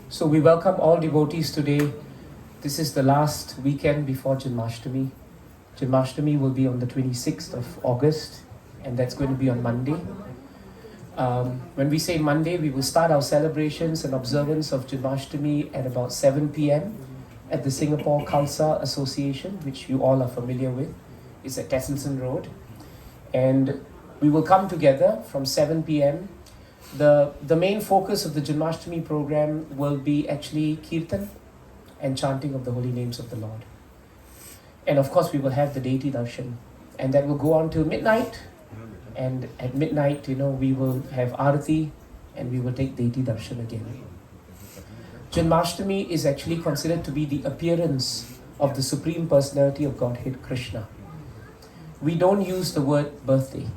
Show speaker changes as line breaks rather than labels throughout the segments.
So we welcome all devotees today. This is the last weekend before Janmashtami. Janmashtami will be on the 26th of August, and that's going to be on Monday. When we say Monday, we will start our celebrations and observance of Janmashtami at about 7 p.m. at the Singapore Kamsa Association, which you all are familiar with. It's at Tesselson Road. And we will come together from 7 p.m. The main focus of the Janmashtami program will be actually kirtan and chanting of the holy names of the Lord. And of course, we will have the deity darshan. And that will go on till midnight. And at midnight, we will have arati and we will take deity darshan again. Janmashtami is actually considered to be the appearance of the Supreme Personality of Godhead, Krishna. We don't use the word birthday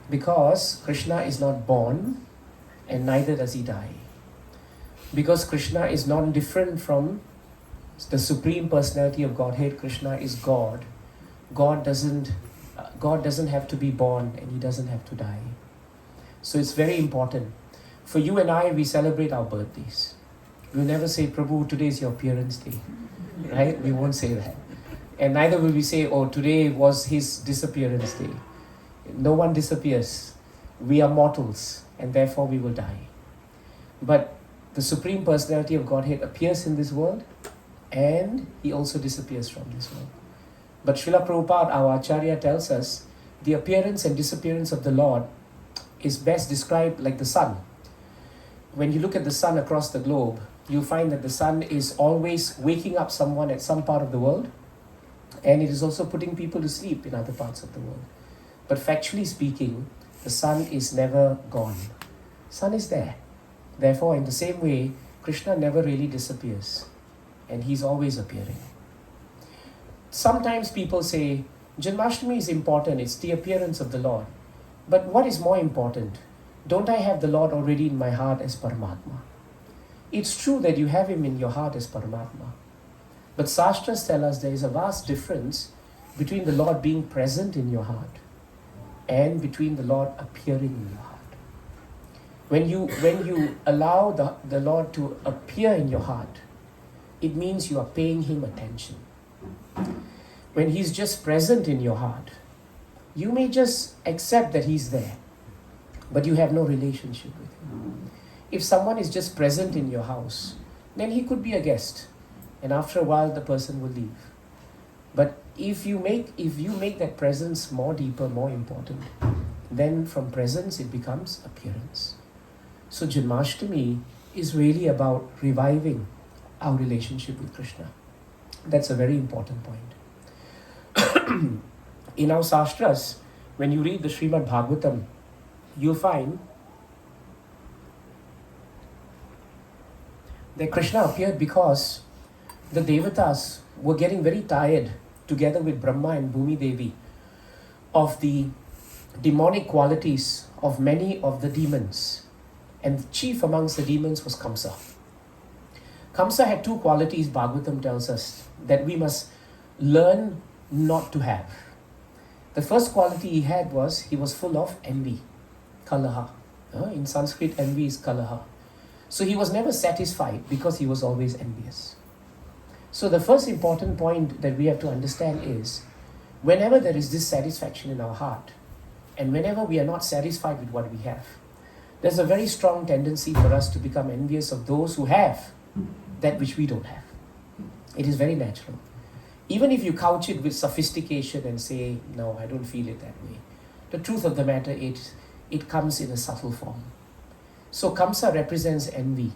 because Krishna is not born and neither does he die. Because Krishna is non-different from the Supreme Personality of Godhead, Krishna is God. God doesn't have to be born and he doesn't have to die. So it's very important. For you and I, we celebrate our birthdays. We will never say, Prabhu, today is your appearance day. Right? We won't say that. And neither will we say, oh, today was his disappearance day. No one disappears. We are mortals and therefore we will die. But the Supreme Personality of Godhead appears in this world and he also disappears from this world. But Srila Prabhupada, our Acharya, tells us the appearance and disappearance of the Lord is best described like the sun. When you look at the sun across the globe, you find that the sun is always waking up someone at some part of the world, and it is also putting people to sleep in other parts of the world. But factually speaking, the sun is never gone. Sun is there. Therefore, in the same way, Krishna never really disappears, and he's always appearing. Sometimes people say, Janmashtami is important, it's the appearance of the Lord. But what is more important? Don't I have the Lord already in my heart as Paramatma? It's true that you have him in your heart as Paramatma. But Shastras tell us there is a vast difference between the Lord being present in your heart and between the Lord appearing in your heart. When you allow the Lord to appear in your heart, it means you are paying him attention. When he's just present in your heart, you may just accept that he's there, but you have no relationship with him. If someone is just present in your house, then he could be a guest, and after a while the person will leave. But if you make that presence more deeper, more important, then from presence it becomes appearance. So Janmashtami is really about reviving our relationship with Krishna. That's a very important point. In our Shastras, when you read the Srimad Bhagavatam, you'll find that Krishna appeared because the Devatas were getting very tired, together with Brahma and Bhumi Devi, of the demonic qualities of many of the demons. And chief amongst the demons was Kamsa. Kamsa had two qualities, Bhagavatam tells us, that we must learn not to have. The first quality he had was, he was full of envy, kalaha. In Sanskrit, envy is kalaha. So he was never satisfied because he was always envious. So the first important point that we have to understand is, whenever there is dissatisfaction in our heart, and whenever we are not satisfied with what we have, there's a very strong tendency for us to become envious of those who have that which we don't have. It is very natural. Even if you couch it with sophistication and say, no, I don't feel it that way, the truth of the matter is, it comes in a subtle form. So Kamsa represents envy.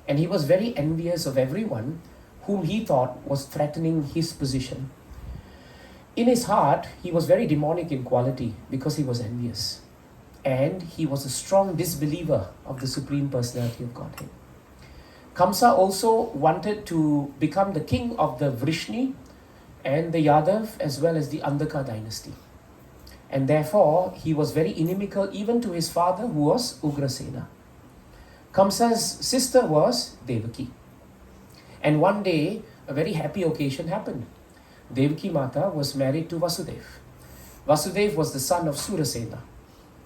And he was very envious of everyone whom he thought was threatening his position. In his heart, he was very demonic in quality because he was envious. And he was a strong disbeliever of the Supreme Personality of Godhead. Kamsa also wanted to become the king of the Vrishni and the Yadav as well as the Andhaka dynasty. And therefore, he was very inimical even to his father, who was Ugrasena. Kamsa's sister was Devaki. And one day, a very happy occasion happened. Devaki Mata was married to Vasudeva. Vasudeva was the son of Surasena.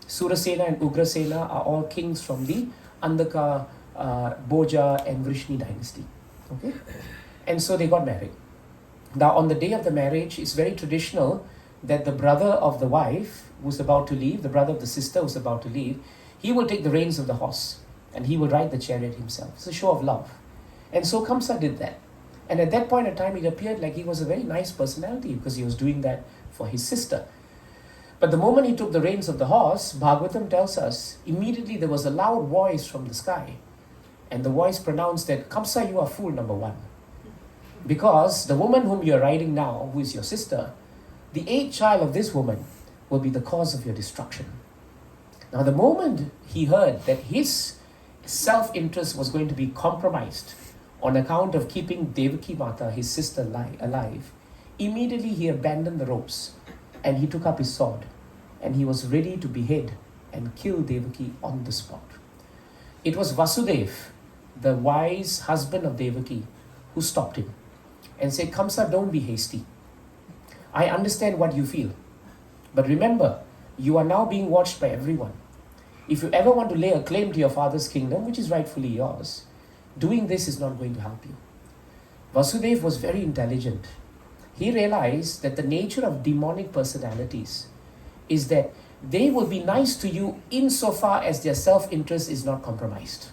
Surasena and Ugrasena are all kings from the Andhaka Bhoja and Vrishni dynasty. Okay? And so they got married. Now on the day of the marriage, it's very traditional that the brother of the wife who's about to leave, the brother of the sister who's about to leave, he will take the reins of the horse and he will ride the chariot himself. It's a show of love. And so Kamsa did that. And at that point in time, it appeared like he was a very nice personality because he was doing that for his sister. But the moment he took the reins of the horse, Bhagavatam tells us, immediately there was a loud voice from the sky. And the voice pronounced that, Kamsa, you are fool number one. Because the woman whom you are riding now, who is your sister, the 8th child of this woman will be the cause of your destruction. Now the moment he heard that his self-interest was going to be compromised on account of keeping Devaki Mata, his sister, alive, immediately he abandoned the ropes and he took up his sword and he was ready to behead and kill Devaki on the spot. It was Vasudeva, the wise husband of Devaki, who stopped him and said, Kamsa, don't be hasty. I understand what you feel. But remember, you are now being watched by everyone. If you ever want to lay a claim to your father's kingdom, which is rightfully yours, doing this is not going to help you. Vasudeva was very intelligent. He realized that the nature of demonic personalities is that they will be nice to you insofar as their self-interest is not compromised.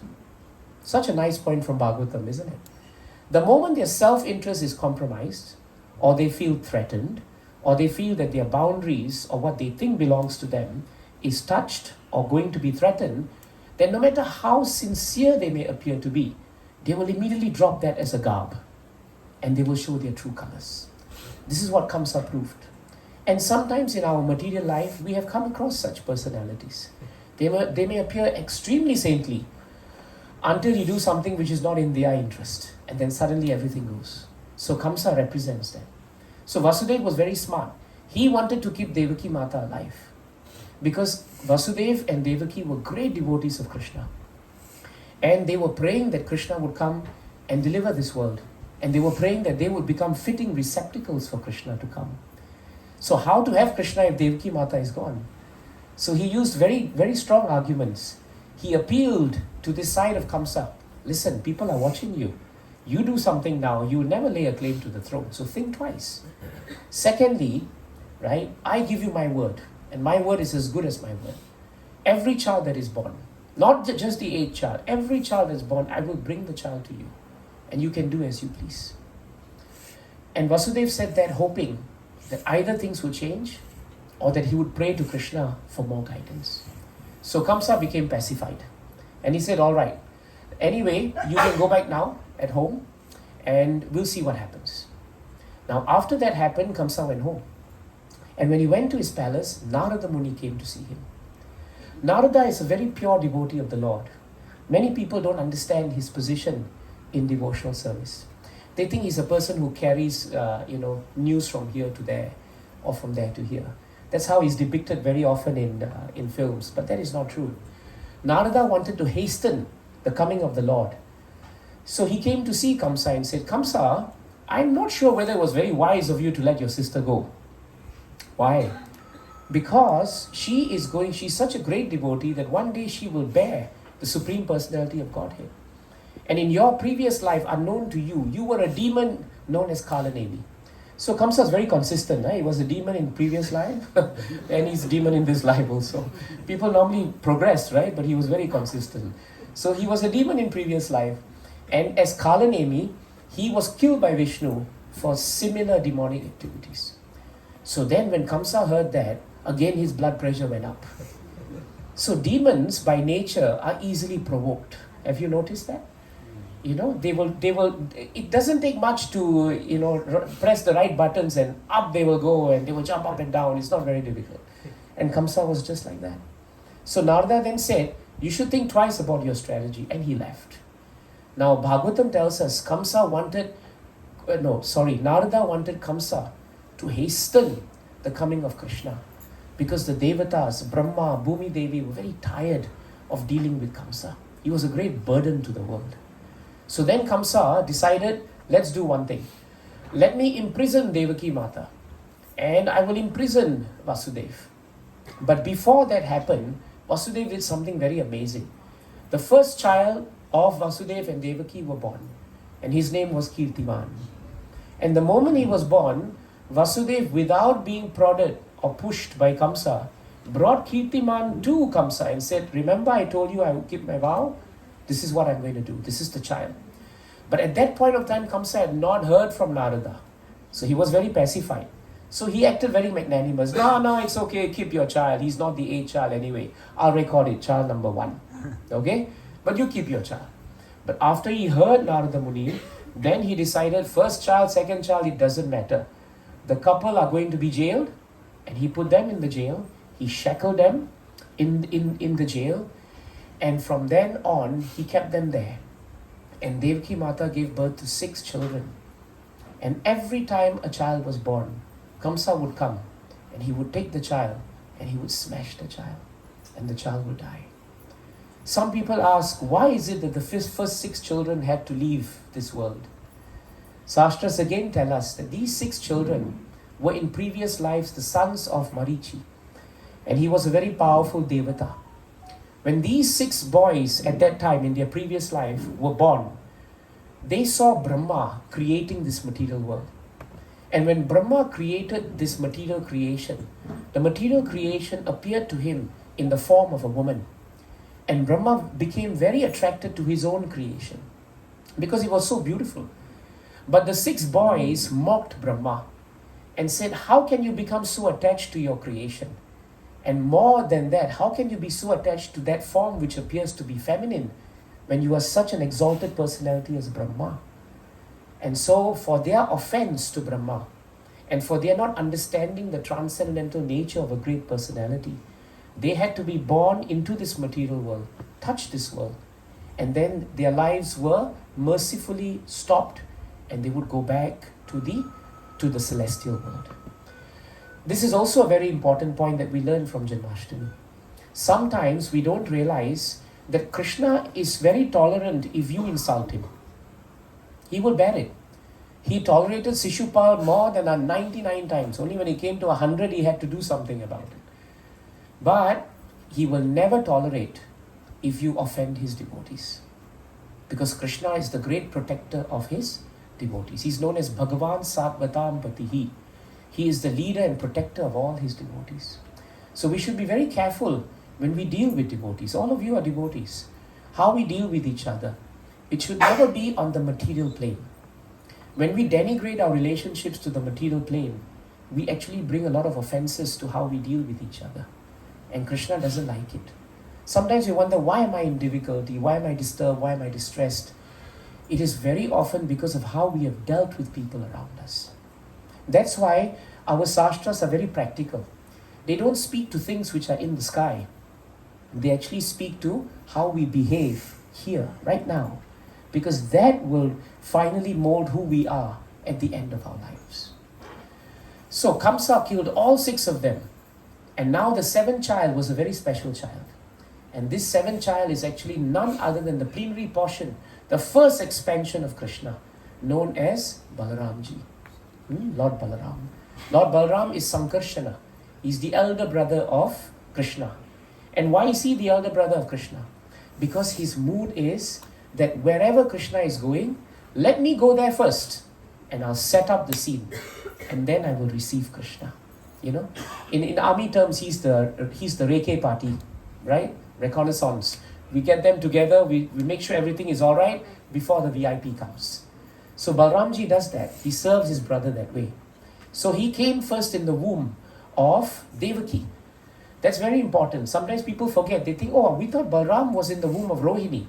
Such a nice point from Bhagavatam, isn't it? The moment their self-interest is compromised, or they feel threatened, or they feel that their boundaries or what they think belongs to them is touched or going to be threatened, then no matter how sincere they may appear to be, they will immediately drop that as a garb and they will show their true colors. This is what Kamsa proved. And sometimes in our material life, we have come across such personalities. They may appear extremely saintly until you do something which is not in their interest, and then suddenly everything goes. So Kamsa represents that. So Vasudeva was very smart. He wanted to keep Devaki Mata alive because Vasudeva and Devaki were great devotees of Krishna. And they were praying that Krishna would come and deliver this world. And they were praying that they would become fitting receptacles for Krishna to come. So how to have Krishna if Devaki Mata is gone? So he used very, very strong arguments. He appealed to this side of Kamsa. Listen, people are watching you. You do something now, you will never lay a claim to the throne. So think twice. Secondly, right, I give you my word. And my word is as good as my word. Every child that is born, not just the 8th child, every child that is born, I will bring the child to you. And you can do as you please. And Vasudeva said that hoping that either things would change or that he would pray to Krishna for more guidance. So Kamsa became pacified. And he said, all right, anyway, you can go back now at home and we'll see what happens. Now after that happened, Kamsa went home. And when he went to his palace, Narada Muni came to see him. Narada is a very pure devotee of the Lord. Many people don't understand his position in devotional service. They think he's a person who carries news from here to there or from there to here. That's how he's depicted very often in films, but that is not true. Narada wanted to hasten the coming of the Lord. So he came to see Kamsa and said, Kamsa, I'm not sure whether it was very wise of you to let your sister go. Why? Because she's such a great devotee that one day she will bear the Supreme Personality of Godhead. And in your previous life, unknown to you, you were a demon known as Kalanemi. So Kamsa is very consistent. He was a demon in previous life and he's a demon in this life also. People normally progress, right? But he was very consistent. So he was a demon in previous life. And as Kalanemi, he was killed by Vishnu for similar demonic activities. So then when Kamsa heard that, again his blood pressure went up. So demons by nature are easily provoked. Have you noticed that? They will, it doesn't take much to, press the right buttons and up they will go and they will jump up and down. It's not very difficult. And Kamsa was just like that. So Narada then said, you should think twice about your strategy. And he left. Now Bhagavatam tells us Narada wanted Kamsa to hasten the coming of Krishna. Because the Devatas, Brahma, Bhumi Devi were very tired of dealing with Kamsa. He was a great burden to the world. So then Kamsa decided, let's do one thing. Let me imprison Devaki Mata and I will imprison Vasudeva. But before that happened, Vasudeva did something very amazing. The first child of Vasudeva and Devaki were born. And his name was Kirtiman. And the moment he was born, Vasudeva, without being prodded or pushed by Kamsa, brought Kirtiman to Kamsa and said, remember I told you I would keep my vow? This is what I'm going to do. This is the child. But at that point of time, Kamsa had not heard from Narada. So he was very pacified. So he acted very magnanimous. No, it's okay, keep your child. He's not the 8th child anyway. I'll record it, child number 1. Okay? But you keep your child. But after he heard Narada Muni, then he decided, first child, second child, it doesn't matter. The couple are going to be jailed, and he put them in the jail. He shackled them in the jail, and from then on, he kept them there. And Devaki Mata gave birth to 6 children. And every time a child was born, Kamsa would come, and he would take the child, and he would smash the child, and the child would die. Some people ask, why is it that the first 6 children had to leave this world? Shastras again tell us that these 6 children were in previous lives the sons of Marichi, and he was a very powerful Devata. When these 6 boys at that time in their previous life were born, they saw Brahma creating this material world. And when Brahma created this material creation, the material creation appeared to him in the form of a woman. And Brahma became very attracted to his own creation because he was so beautiful. But the 6 boys mocked Brahma and said, how can you become so attached to your creation? And more than that, how can you be so attached to that form which appears to be feminine when you are such an exalted personality as Brahma? And so for their offense to Brahma, and for their not understanding the transcendental nature of a great personality, they had to be born into this material world, touch this world, and then their lives were mercifully stopped, and they would go back to the celestial world. This is also a very important point that we learn from Janmashtami. Sometimes we don't realize that Krishna is very tolerant if you insult him. He will bear it. He tolerated Shishupal more than 99 times. Only when he came to 100, he had to do something about it. But he will never tolerate if you offend his devotees. Because Krishna is the great protector of his devotees. He's known as Bhagavan Sarvatam Patihi. He is the leader and protector of all his devotees. So we should be very careful when we deal with devotees. All of you are devotees. How we deal with each other. It should never be on the material plane. When we denigrate our relationships to the material plane, we actually bring a lot of offenses to how we deal with each other. And Krishna doesn't like it. Sometimes you wonder, why am I in difficulty? Why am I disturbed? Why am I distressed? It is very often because of how we have dealt with people around us. That's why our sastras are very practical. They don't speak to things which are in the sky. They actually speak to how we behave here, right now. Because that will finally mold who we are at the end of our lives. So Kamsa killed all 6 of them. And now the 7th child was a very special child. And this 7th child is actually none other than the plenary portion, the first expansion of Krishna, known as Balaramji. Lord Balaram. Lord Balaram is Sankarshana. He's the elder brother of Krishna. And why is he the elder brother of Krishna? Because his mood is that wherever Krishna is going, let me go there first and I'll set up the scene and then I will receive Krishna. You know, in army terms, he's the Rekhe party, right? Reconnaissance. We get them together, we make sure everything is all right before the VIP comes. So Balramji does that. He serves his brother that way. So he came first in the womb of Devaki. That's very important. Sometimes people forget. They think, oh, we thought Balram was in the womb of Rohini.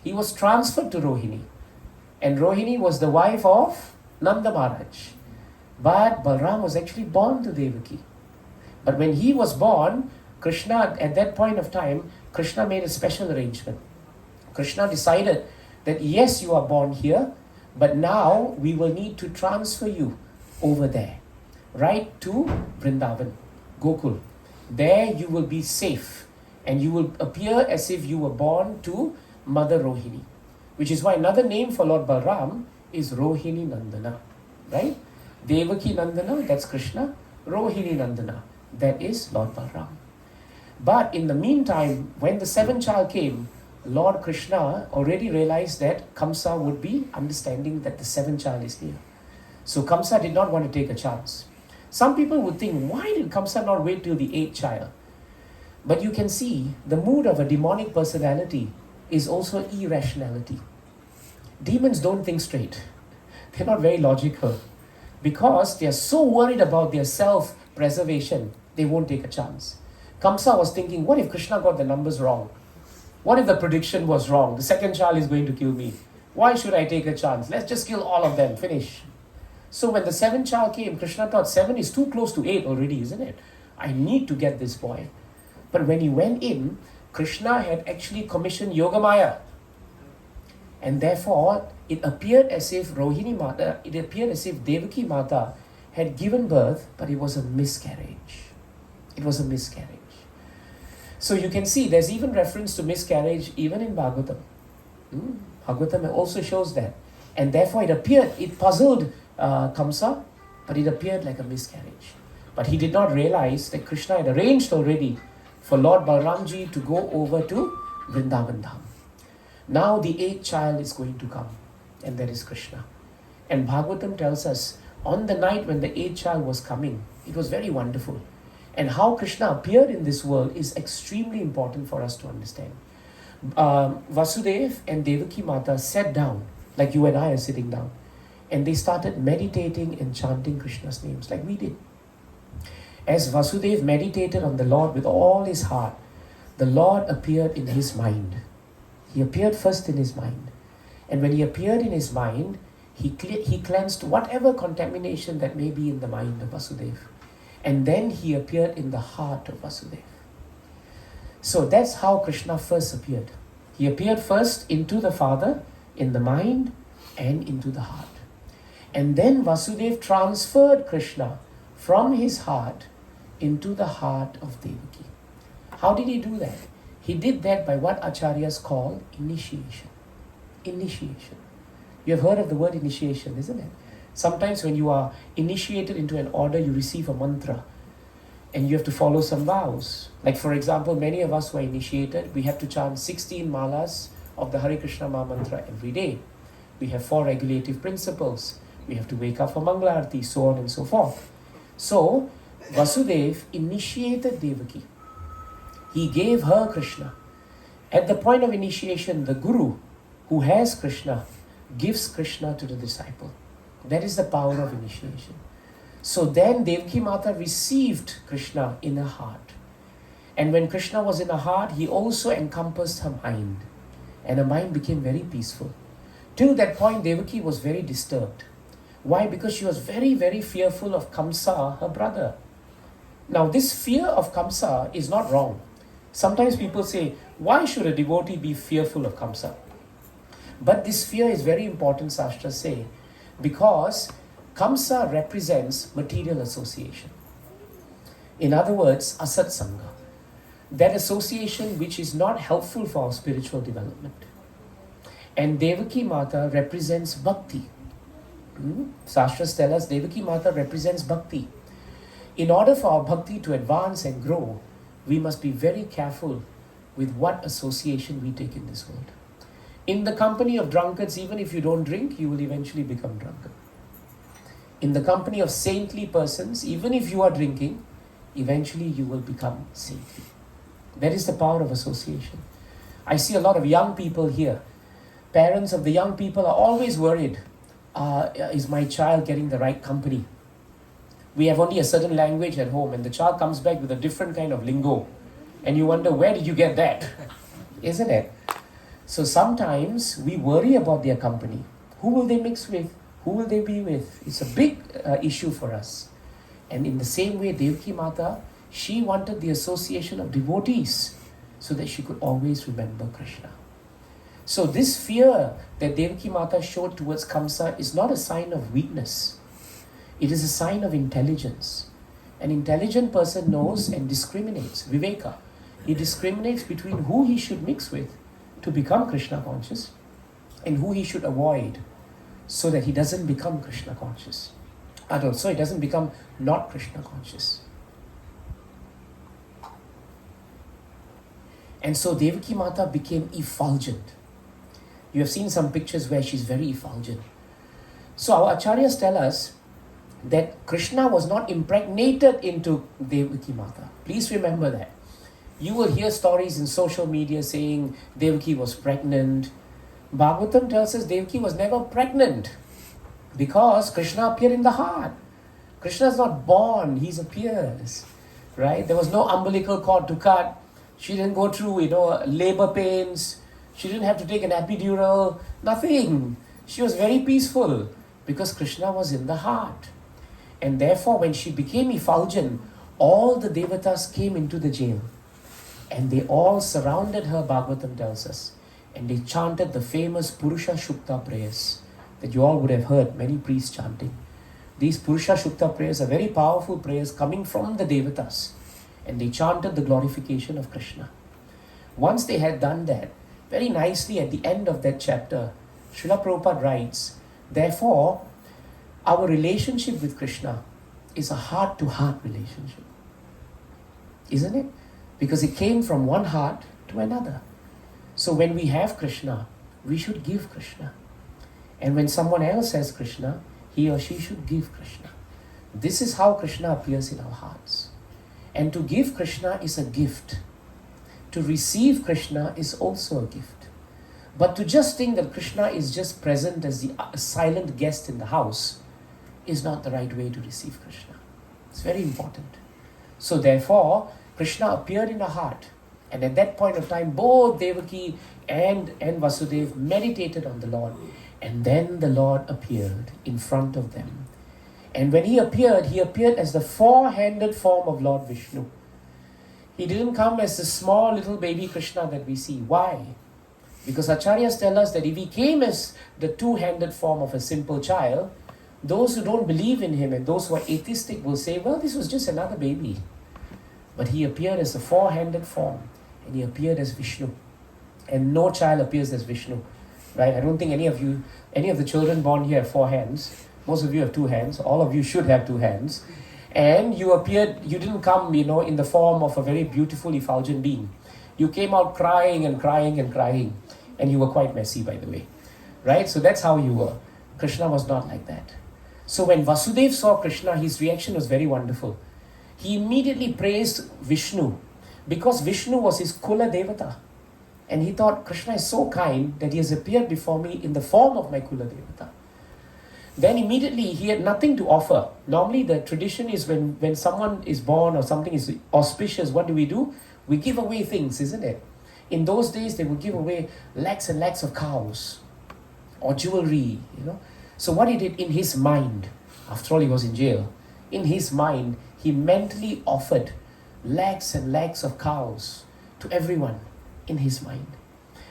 He was transferred to Rohini. And Rohini was the wife of Nanda Maharaj. But Balram was actually born to Devaki. But when he was born, Krishna, at that point of time, Krishna made a special arrangement. Krishna decided that yes, you are born here, but now we will need to transfer you over there, right to Vrindavan, Gokul. There you will be safe and you will appear as if you were born to Mother Rohini, which is why another name for Lord Balaram is Rohini Nandana, right? Devaki Nandana, that's Krishna. Rohini Nandana, that is Lord Balaram. But in the meantime, when the 7th child came, Lord Krishna already realized that Kamsa would be understanding that the seventh child is near. So Kamsa did not want to take a chance. Some people would think, why did Kamsa not wait till the eighth child? But you can see the mood of a demonic personality is also irrationality. Demons don't think straight. They're not very logical. Because they are so worried about their self-preservation, they won't take a chance. Kamsa was thinking, what if Krishna got the numbers wrong? What if the prediction was wrong? The second child is going to kill me. Why should I take a chance? Let's just kill all of them, finish. So when the seventh child came, Krishna thought 7 is too close to 8 already, isn't it? I need to get this boy. But when he went in, Krishna had actually commissioned Yogamaya. And therefore, it appeared as if Rohini Mata, it appeared as if Devaki Mata had given birth, but it was a miscarriage. It was a miscarriage. So you can see there's even reference to miscarriage even in Bhagavatam. Bhagavatam also shows that. And therefore it puzzled Kamsa, but it appeared like a miscarriage. But he did not realize that Krishna had arranged already for Lord Balaramji to go over to Vrindavan Dham. Now the eighth child is going to come, and that is Krishna. And Bhagavatam tells us, on the night when the eighth child was coming, it was very wonderful. And how Krishna appeared in this world is extremely important for us to understand. Vasudeva and Devaki Mata sat down, like you and I are sitting down, and they started meditating and chanting Krishna's names, like we did. As Vasudeva meditated on the Lord with all his heart, the Lord appeared in his mind. He appeared first in his mind. And when he appeared in his mind, he cleansed whatever contamination that may be in the mind of Vasudeva. And then he appeared in the heart of Vasudeva. So that's how Krishna first appeared. He appeared first into the Father, in the mind, and into the heart. And then Vasudeva transferred Krishna from his heart into the heart of Devaki. How did he do that? He did that by what acharyas call initiation. Initiation. You have heard of the word initiation, isn't it? Sometimes when you are initiated into an order, you receive a mantra and you have to follow some vows. Like for example, many of us who are initiated, we have to chant 16 malas of the Harekrishna mantra every day. We have 4 regulative principles. We have to wake up for Mangala Arati, so on and so forth. So, Vasudeva initiated Devaki. He gave her Krishna. At the point of initiation, the Guru, who has Krishna, gives Krishna to the disciple. That is the power of initiation. So then Devaki Mata received Krishna in her heart. And when Krishna was in her heart, he also encompassed her mind. And her mind became very peaceful. Till that point, Devaki was very disturbed. Why? Because she was very, very fearful of Kamsa, her brother. Now, this fear of Kamsa is not wrong. Sometimes people say, why should a devotee be fearful of Kamsa? But this fear is very important, Shastras say, because Kamsa represents material association. In other words, asat sangha. That association which is not helpful for our spiritual development. And Devaki Mata represents bhakti. Shastras tell us Devaki Mata represents bhakti. In order for our bhakti to advance and grow, we must be very careful with what association we take in this world. In the company of drunkards, even if you don't drink, you will eventually become drunkard. In the company of saintly persons, even if you are drinking, eventually you will become saintly. That is the power of association. I see a lot of young people here. Parents of the young people are always worried. Is my child getting the right company? We have only a certain language at home and the child comes back with a different kind of lingo. And you wonder, where did you get that? Isn't it? So sometimes we worry about their company. Who will they mix with? Who will they be with? It's a big issue for us. And in the same way, Devaki Mata, she wanted the association of devotees so that she could always remember Krishna. So this fear that Devaki Mata showed towards Kamsa is not a sign of weakness. It is a sign of intelligence. An intelligent person knows and discriminates, viveka. He discriminates between who he should mix with to become Krishna conscious and who he should avoid so that he doesn't become Krishna conscious. And also he doesn't become not Krishna conscious. And so Devaki Mata became effulgent. You have seen some pictures where she's very effulgent. So our acharyas tell us that Krishna was not impregnated into Devaki Mata. Please remember that. You will hear stories in social media saying Devaki was pregnant. Bhagavatam tells us Devaki was never pregnant because Krishna appeared in the heart. Krishna is not born, he appears. Right? There was no umbilical cord to cut. She didn't go through, labor pains. She didn't have to take an epidural. Nothing. She was very peaceful because Krishna was in the heart. And therefore, when she became effulgent, all the devatas came into the jail. And they all surrounded her, Bhagavatam tells us. And they chanted the famous Purusha Shukta prayers that you all would have heard many priests chanting. These Purusha Shukta prayers are very powerful prayers coming from the devatas. And they chanted the glorification of Krishna. Once they had done that, very nicely at the end of that chapter, Srila Prabhupada writes, therefore, our relationship with Krishna is a heart-to-heart relationship. Isn't it? Because it came from one heart to another. So when we have Krishna, we should give Krishna. And when someone else has Krishna, he or she should give Krishna. This is how Krishna appears in our hearts. And to give Krishna is a gift. To receive Krishna is also a gift. But to just think that Krishna is just present as the silent guest in the house is not the right way to receive Krishna. It's very important. So therefore, Krishna appeared in the heart. And at that point of time, both Devaki and Vasudeva meditated on the Lord. And then the Lord appeared in front of them. And when he appeared as the four-handed form of Lord Vishnu. He didn't come as the small little baby Krishna that we see. Why? Because acharyas tell us that if he came as the two-handed form of a simple child, those who don't believe in him and those who are atheistic will say, well, this was just another baby. But he appeared as a four-handed form, and he appeared as Vishnu. And no child appears as Vishnu. Right? I don't think any of the children born here have four hands. Most of you have two hands. All of you should have two hands. And you didn't come, in the form of a very beautiful effulgent being. You came out crying and crying and crying. And you were quite messy, by the way. Right? So that's how you were. Krishna was not like that. So when Vasudeva saw Krishna, his reaction was very wonderful. He immediately praised Vishnu because Vishnu was his Kula Devata. And he thought, Krishna is so kind that he has appeared before me in the form of my Kula Devata. Then immediately he had nothing to offer. Normally the tradition is when someone is born or something is auspicious, what do? We give away things, isn't it? In those days they would give away lakhs and lakhs of cows or jewelry, So what he did in his mind, after all he was in jail, in his mind he mentally offered lakhs and lakhs of cows to everyone in his mind.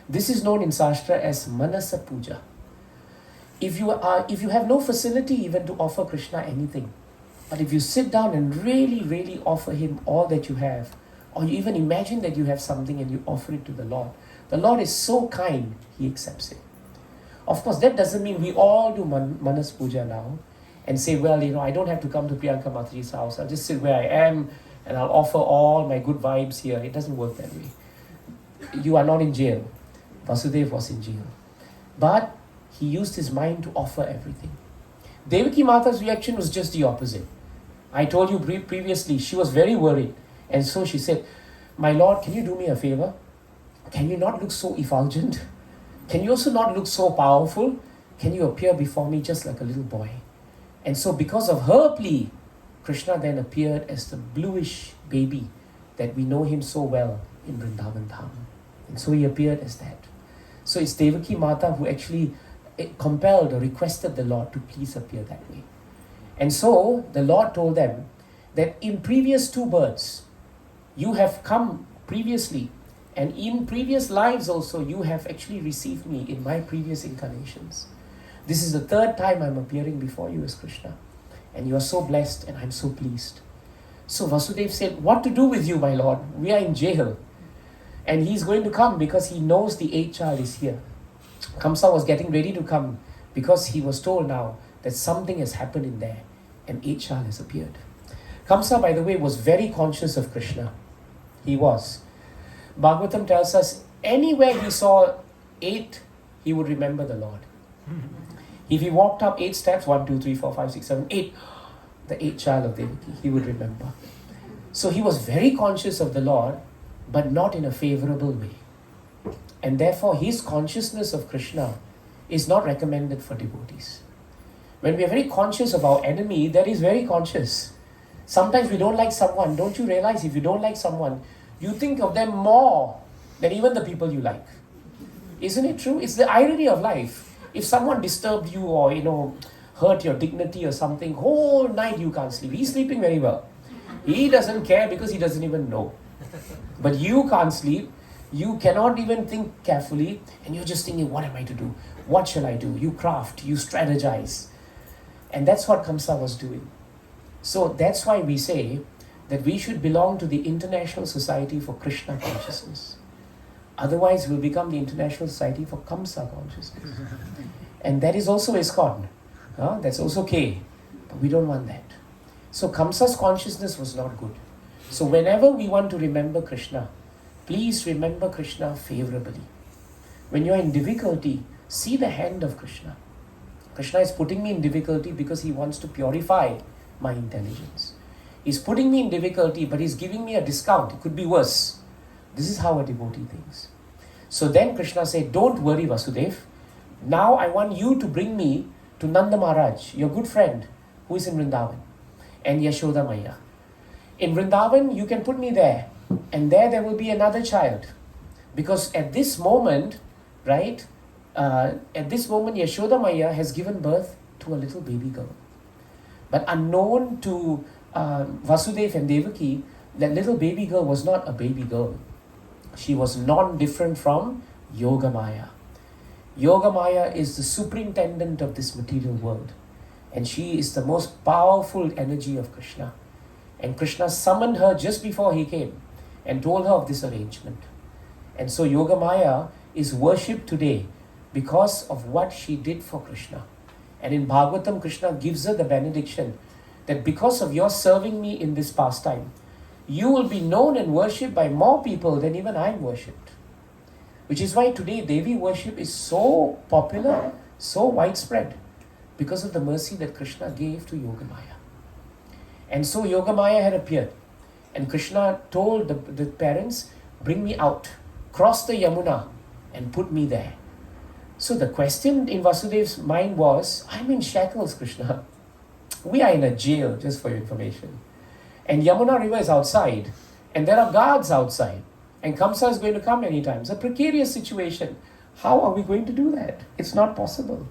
This is known in Shastra as Manasa Puja. If you have no facility even to offer Krishna anything, but if you sit down and really, really offer him all that you have, or you even imagine that you have something and you offer it to the Lord is so kind, he accepts it. Of course, that doesn't mean we all do Manas Puja now and say, well, I don't have to come to Priyanka Matri's house. I'll just sit where I am and I'll offer all my good vibes here. It doesn't work that way. You are not in jail. Vasudeva was in jail. But he used his mind to offer everything. Devaki Mata's reaction was just the opposite. I told you previously, she was very worried. And so she said, my Lord, can you do me a favor? Can you not look so effulgent? Can you also not look so powerful? Can you appear before me just like a little boy? And so because of her plea, Krishna then appeared as the bluish baby that we know him so well in Vrindavan Dham. And so he appeared as that. So it's Devaki Mata who actually compelled or requested the Lord to please appear that way. And so the Lord told them that in previous two births, you have come previously, and in previous lives also, you have actually received me in my previous incarnations. This is the third time I'm appearing before you as Krishna. And you are so blessed and I'm so pleased. So Vasudeva said, what to do with you, my Lord? We are in jail. And he's going to come because he knows the 8th child is here. Kamsa was getting ready to come because he was told now that something has happened in there and 8th child has appeared. Kamsa, by the way, was very conscious of Krishna. He was. Bhagavatam tells us, anywhere he saw 8, he would remember the Lord. If he walked up 8 steps, 1, 2, 3, 4, 5, 6, 7, 8, the 8th child of Devaki, he would remember. So he was very conscious of the Lord, but not in a favorable way. And therefore his consciousness of Krishna is not recommended for devotees. When we are very conscious of our enemy, that is very conscious. Sometimes we don't like someone. Don't you realize if you don't like someone, you think of them more than even the people you like? Isn't it true? It's the irony of life. If someone disturbed you or, hurt your dignity or something, whole night you can't sleep. He's sleeping very well. He doesn't care because he doesn't even know. But you can't sleep. You cannot even think carefully. And you're just thinking, what am I to do? What shall I do? You craft, you strategize. And that's what Kamsa was doing. So that's why we say that we should belong to the International Society for Krishna Consciousness. Otherwise, we'll become the International Society for Kamsa Consciousness. And that is also iskcon. That's also okay. But we don't want that. So Kamsa's consciousness was not good. So whenever we want to remember Krishna, please remember Krishna favorably. When you're in difficulty, see the hand of Krishna. Krishna is putting me in difficulty because he wants to purify my intelligence. He's putting me in difficulty, but he's giving me a discount. It could be worse. This is how a devotee thinks. So then Krishna said, don't worry, Vasudeva. Now I want you to bring me to Nanda Maharaj, your good friend, who is in Vrindavan, and Yashoda Maya. In Vrindavan, you can put me there, and there will be another child. Because at this moment, Yashoda Maya has given birth to a little baby girl. But unknown to Vasudeva and Devaki, that little baby girl was not a baby girl. She was non-different from Yogamaya. Yogamaya is the superintendent of this material world. And she is the most powerful energy of Krishna. And Krishna summoned her just before he came and told her of this arrangement. And so Yogamaya is worshipped today because of what she did for Krishna. And in Bhagavatam, Krishna gives her the benediction that because of your serving me in this pastime, you will be known and worshipped by more people than even I am worshipped. Which is why today Devi worship is so popular, so widespread, because of the mercy that Krishna gave to Yogamaya. And so Yogamaya had appeared. And Krishna told the parents, bring me out, cross the Yamuna and put me there. So the question in Vasudeva's mind was, I'm in shackles, Krishna. We are in a jail, just for your information. And Yamuna river is outside. And there are guards outside. And Kamsa is going to come anytime. It's a precarious situation. How are we going to do that? It's not possible.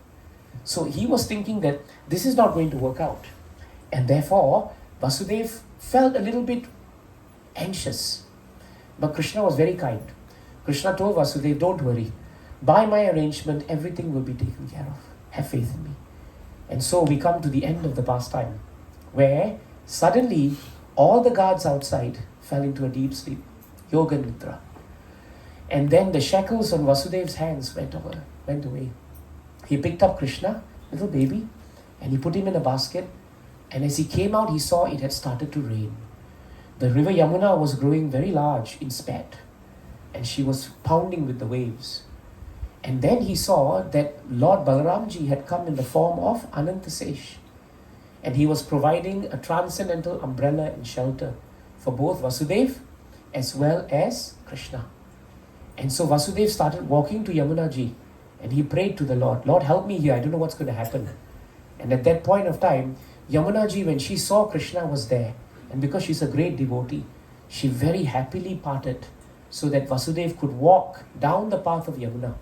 So he was thinking that this is not going to work out. And therefore, Vasudeva felt a little bit anxious. But Krishna was very kind. Krishna told Vasudeva, don't worry. By my arrangement, everything will be taken care of. Have faith in me. And so we come to the end of the pastime, where suddenly all the guards outside fell into a deep sleep, Yoga Nidra. And then the shackles on Vasudeva's hands went away. He picked up Krishna, little baby, and he put him in a basket. And as he came out, he saw it had started to rain. The river Yamuna was growing very large in spat, and she was pounding with the waves. And then he saw that Lord Balaramji had come in the form of Anantasesh. And he was providing a transcendental umbrella and shelter for both Vasudeva as well as Krishna. And so Vasudeva started walking to Yamunaji and he prayed to the Lord, Lord, help me here, I don't know what's going to happen. And at that point of time, Yamunaji, when she saw Krishna was there, and because she's a great devotee, she very happily parted so that Vasudeva could walk down the path of Yamuna.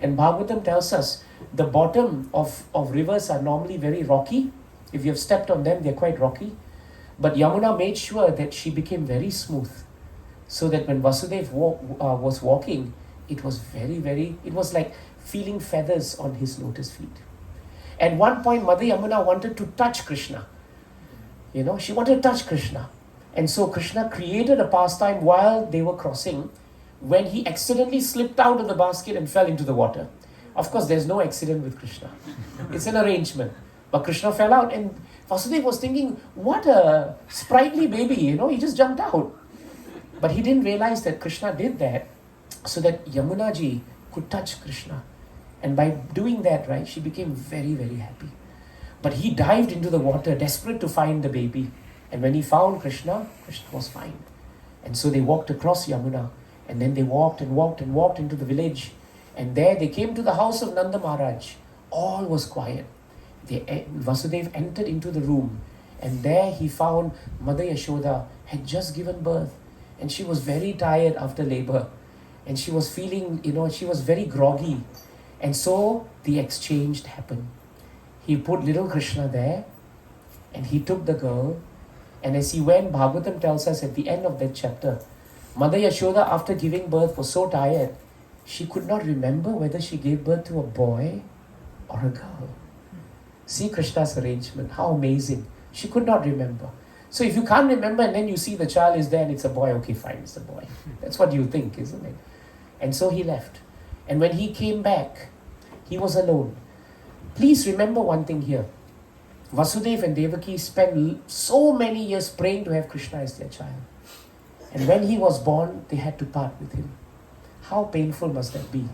And Bhagavatam tells us the bottom of rivers are normally very rocky. If you have stepped on them, they're quite rocky. But Yamuna made sure that she became very smooth, so that when Vasudeva was walking, it was it was like feeling feathers on his lotus feet. At one point, Mother Yamuna wanted to touch Krishna. She wanted to touch Krishna. And so Krishna created a pastime while they were crossing, when he accidentally slipped out of the basket and fell into the water. Of course, there's no accident with Krishna. It's an arrangement. But Krishna fell out and Vasudeva was thinking, what a sprightly baby, he just jumped out. But he didn't realize that Krishna did that so that Yamuna ji could touch Krishna. And by doing that, right, she became very, very happy. But he dived into the water, desperate to find the baby. And when he found Krishna, Krishna was fine. And so they walked across Yamuna. And then they walked and walked and walked into the village. And there they came to the house of Nanda Maharaj. All was quiet. Vasudeva entered into the room. And there he found Mother Yashoda had just given birth. And she was very tired after labor. And she was feeling, she was very groggy. And so the exchange happened. He put little Krishna there. And he took the girl. And as he went, Bhagavatam tells us at the end of that chapter, Mother Yashoda, after giving birth, was so tired, she could not remember whether she gave birth to a boy or a girl. See Krishna's arrangement, how amazing. She could not remember. So if you can't remember and then you see the child is there and it's a boy, okay, fine, it's a boy. That's what you think, isn't it? And so he left. And when he came back, he was alone. Please remember one thing here. Vasudeva and Devaki spent so many years praying to have Krishna as their child. And when he was born, they had to part with him. How painful must that be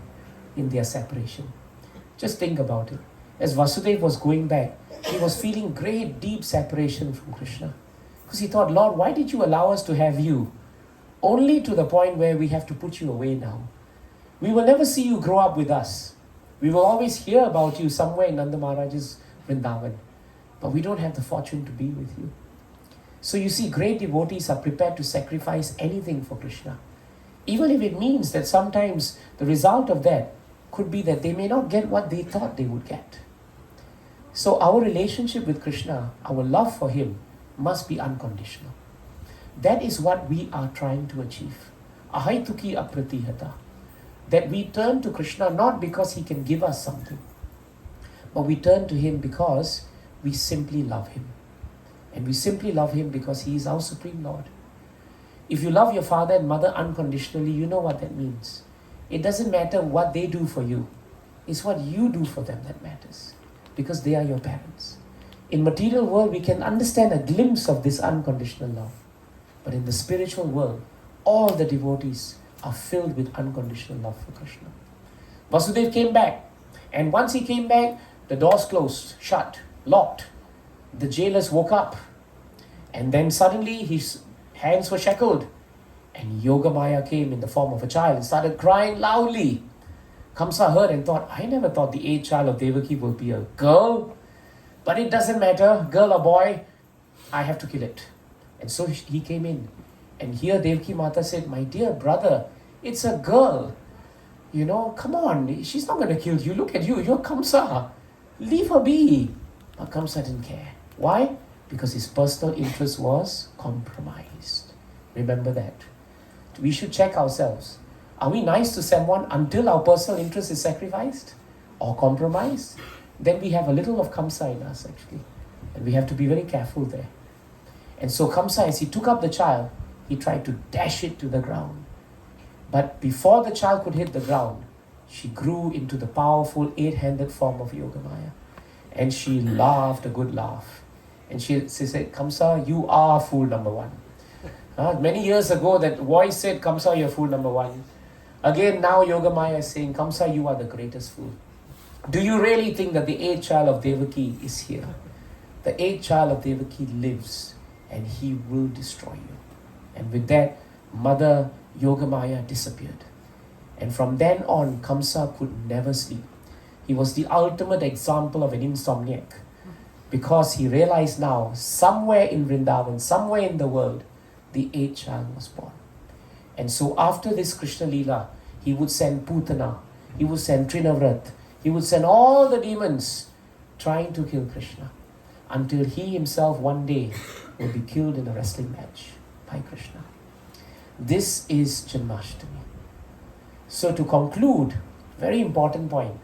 in their separation? Just think about it. As Vasudeva was going back, he was feeling great, deep separation from Krishna. Because he thought, Lord, why did you allow us to have you? Only to the point where we have to put you away now. We will never see you grow up with us. We will always hear about you somewhere in Nanda Maharaj's Vrindavan. But we don't have the fortune to be with you. So you see, great devotees are prepared to sacrifice anything for Krishna. Even if it means that sometimes the result of that could be that they may not get what they thought they would get. So our relationship with Krishna, our love for him, must be unconditional. That is what we are trying to achieve. Ahaituki apratihata. That we turn to Krishna not because he can give us something, but we turn to him because we simply love him. And we simply love him because he is our Supreme Lord. If you love your father and mother unconditionally, you know what that means. It doesn't matter what they do for you. It's what you do for them that matters. Because they are your parents. In material world, we can understand a glimpse of this unconditional love. But in the spiritual world, all the devotees are filled with unconditional love for Krishna. Vasudeva came back. And once he came back, the doors closed, shut, locked. The jailers woke up. And then suddenly his hands were shackled. And Yogamaya came in the form of a child and started crying loudly. Kamsa heard and thought, I never thought the 8th child of Devaki will be a girl. But it doesn't matter, girl or boy, I have to kill it. And so he came in. And here Devaki Mata said, my dear brother, it's a girl. Come on, she's not going to kill you. Look at you, you're Kamsa. Leave her be. But Kamsa didn't care. Why? Because his personal interest was compromised. Remember that. We should check ourselves. Are we nice to someone until our personal interest is sacrificed or compromised? Then we have a little of Kamsa in us actually. And we have to be very careful there. And so Kamsa, as he took up the child, he tried to dash it to the ground. But before the child could hit the ground, she grew into the powerful 8-handed form of Yogamaya. And she laughed a good laugh. And she said, Kamsa, you are fool number one. Many years ago, that voice said, Kamsa, you're fool number one. Again, now Yogamaya is saying, Kamsa, you are the greatest fool. Do you really think that the 8th child of Devaki is here? The 8th child of Devaki lives and he will destroy you. And with that, Mother Yogamaya disappeared. And from then on, Kamsa could never sleep. He was the ultimate example of an insomniac. Because he realized now, somewhere in Vrindavan, somewhere in the world, the 8th child was born. And so after this Krishna Leela, he would send Putana, he would send Trinavrat, he would send all the demons trying to kill Krishna. Until he himself one day will be killed in a wrestling match by Krishna. This is Janmashtami. So to conclude, very important point.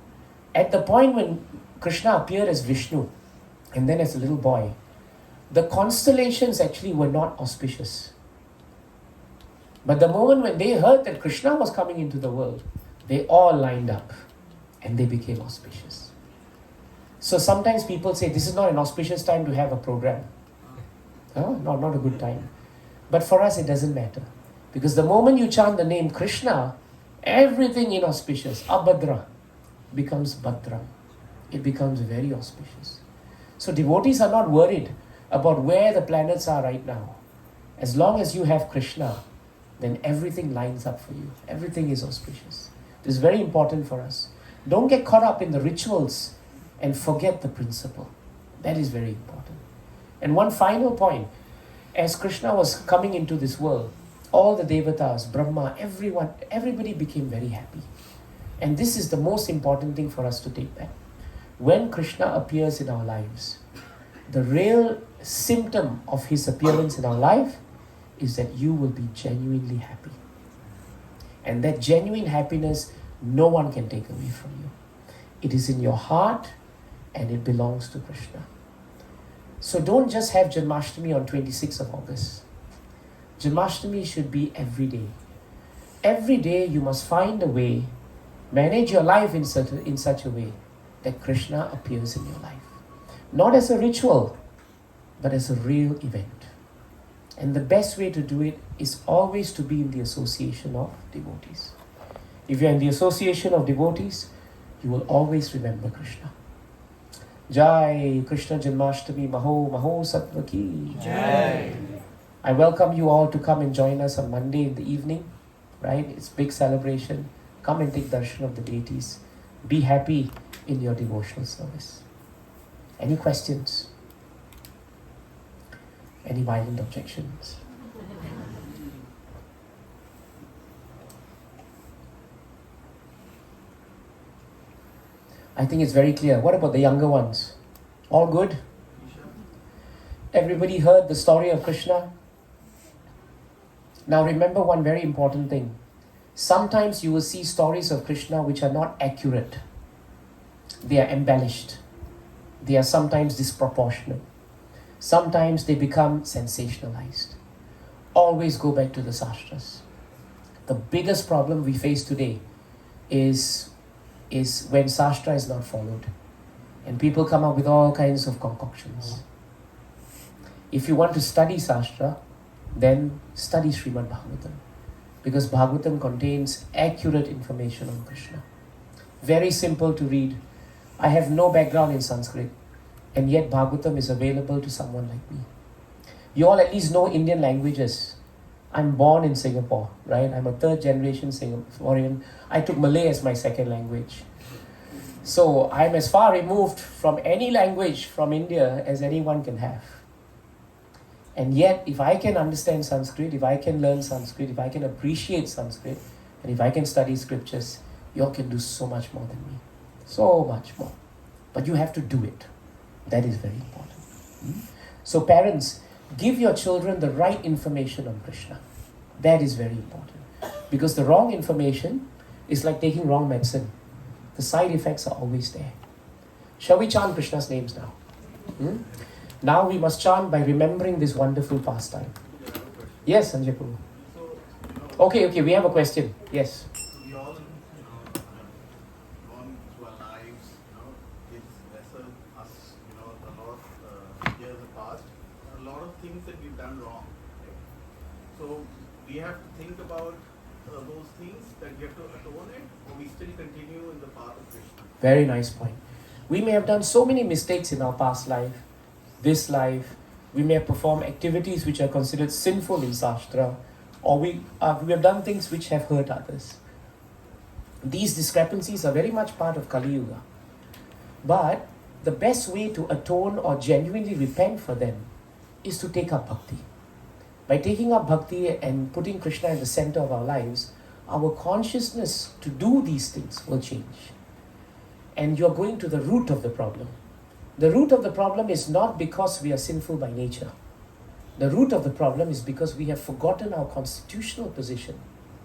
At the point when Krishna appeared as Vishnu, and then as a little boy, the constellations actually were not auspicious. But the moment when they heard that Krishna was coming into the world, they all lined up and they became auspicious. So sometimes people say, this is not an auspicious time to have a program. Not a good time. But for us, it doesn't matter. Because the moment you chant the name Krishna, everything inauspicious, abhadra, becomes bhadra. It becomes very auspicious. So devotees are not worried about where the planets are right now. As long as you have Krishna, then everything lines up for you. Everything is auspicious. This is very important for us. Don't get caught up in the rituals and forget the principle. That is very important. And one final point, as Krishna was coming into this world, all the devatas, Brahma, everybody became very happy. And this is the most important thing for us to take back. When Krishna appears in our lives, the real symptom of his appearance in our life is that you will be genuinely happy. And that genuine happiness, no one can take away from you. It is in your heart and it belongs to Krishna. So don't just have Janmashtami on 26th of August. Janmashtami should be every day. Every day you must find a way, manage your life in such a way that Krishna appears in your life. Not as a ritual, but as a real event. And the best way to do it is always to be in the association of devotees. If you're in the association of devotees, you will always remember Krishna. Jai Krishna Janmashtami Maho Maho Sattva Ki Jai. I welcome you all to come and join us on Monday in the evening. Right? It's big celebration. Come and take darshan of the deities. Be happy in your devotional service. Any questions? Any violent objections? I think it's very clear. What about the younger ones? All good? Everybody heard the story of Krishna? Now remember one very important thing. Sometimes you will see stories of Krishna which are not accurate. They are embellished. They are sometimes disproportionate. Sometimes they become sensationalized. Always go back to the sastras. The biggest problem we face today is when sastra is not followed. And people come up with all kinds of concoctions. If you want to study sastra, then study Srimad Bhagavatam. Because Bhagavatam contains accurate information on Krishna. Very simple to read. I have no background in Sanskrit, and yet Bhagavatam is available to someone like me. You all at least know Indian languages. I'm born in Singapore, right? I'm a third generation Singaporean. I took Malay as my second language. So I'm as far removed from any language from India as anyone can have. And yet, if I can understand Sanskrit, if I can learn Sanskrit, if I can appreciate Sanskrit, and if I can study scriptures, you all can do so much more than me. So much more. But you have to do it. That is very important. So parents, give your children the right information on Krishna. That is very important. Because the wrong information is like taking wrong medicine. The side effects are always there. Shall we chant Krishna's names now? Now we must chant by remembering this wonderful pastime. Yes, Sanjay Prabhu. Okay, we have a question. Yes.
We all, gone through our lives, it's lesser us, a lot of years have passed, a lot of things that we've done wrong. Right? So we have to think about those things that we have to atone it, or we still continue in the path of Krishna.
Very nice point. We may have done so many mistakes in our past life, this life. We may have performed activities which are considered sinful in Shastra, or we have done things which have hurt others. These discrepancies are very much part of Kali Yuga. But the best way to atone or genuinely repent for them is to take up bhakti. By taking up bhakti and putting Krishna at the center of our lives, our consciousness to do these things will change. And you're going to the root of the problem. The root of the problem is not because we are sinful by nature. The root of the problem is because we have forgotten our constitutional position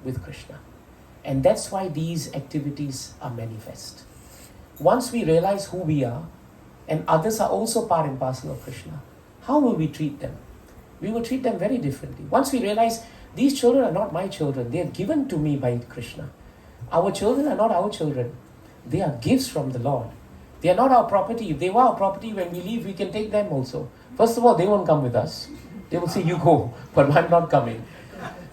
with Krishna. And that's why these activities are manifest. Once we realize who we are, and others are also part and parcel of Krishna, how will we treat them? We will treat them very differently. Once we realize these children are not my children, they are given to me by Krishna. Our children are not our children. They are gifts from the Lord. They are not our property. If they were our property, when we leave, we can take them also. First of all, they won't come with us. They will say, you go, but I'm not coming.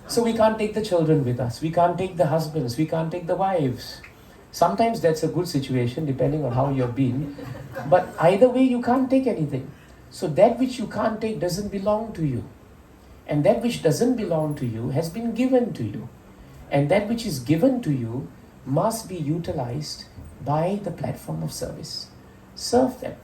So we can't take the children with us. We can't take the husbands. We can't take the wives. Sometimes that's a good situation depending on how you've been. But either way, you can't take anything. So that which you can't take doesn't belong to you. And that which doesn't belong to you has been given to you. And that which is given to you must be utilized by the platform of service. Serve them.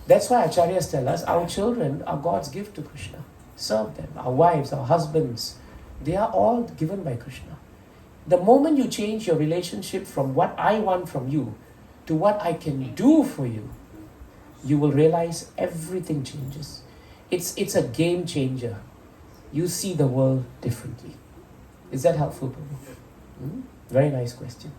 That's why Acharyas tell us our children are God's gift to Krishna. Serve them. Our wives, our husbands, they are all given by Krishna. The moment you change your relationship from what I want from you to what I can do for you, you will realize everything changes. It's a game changer. You see the world differently. Is that helpful, Prabhu? Very nice question.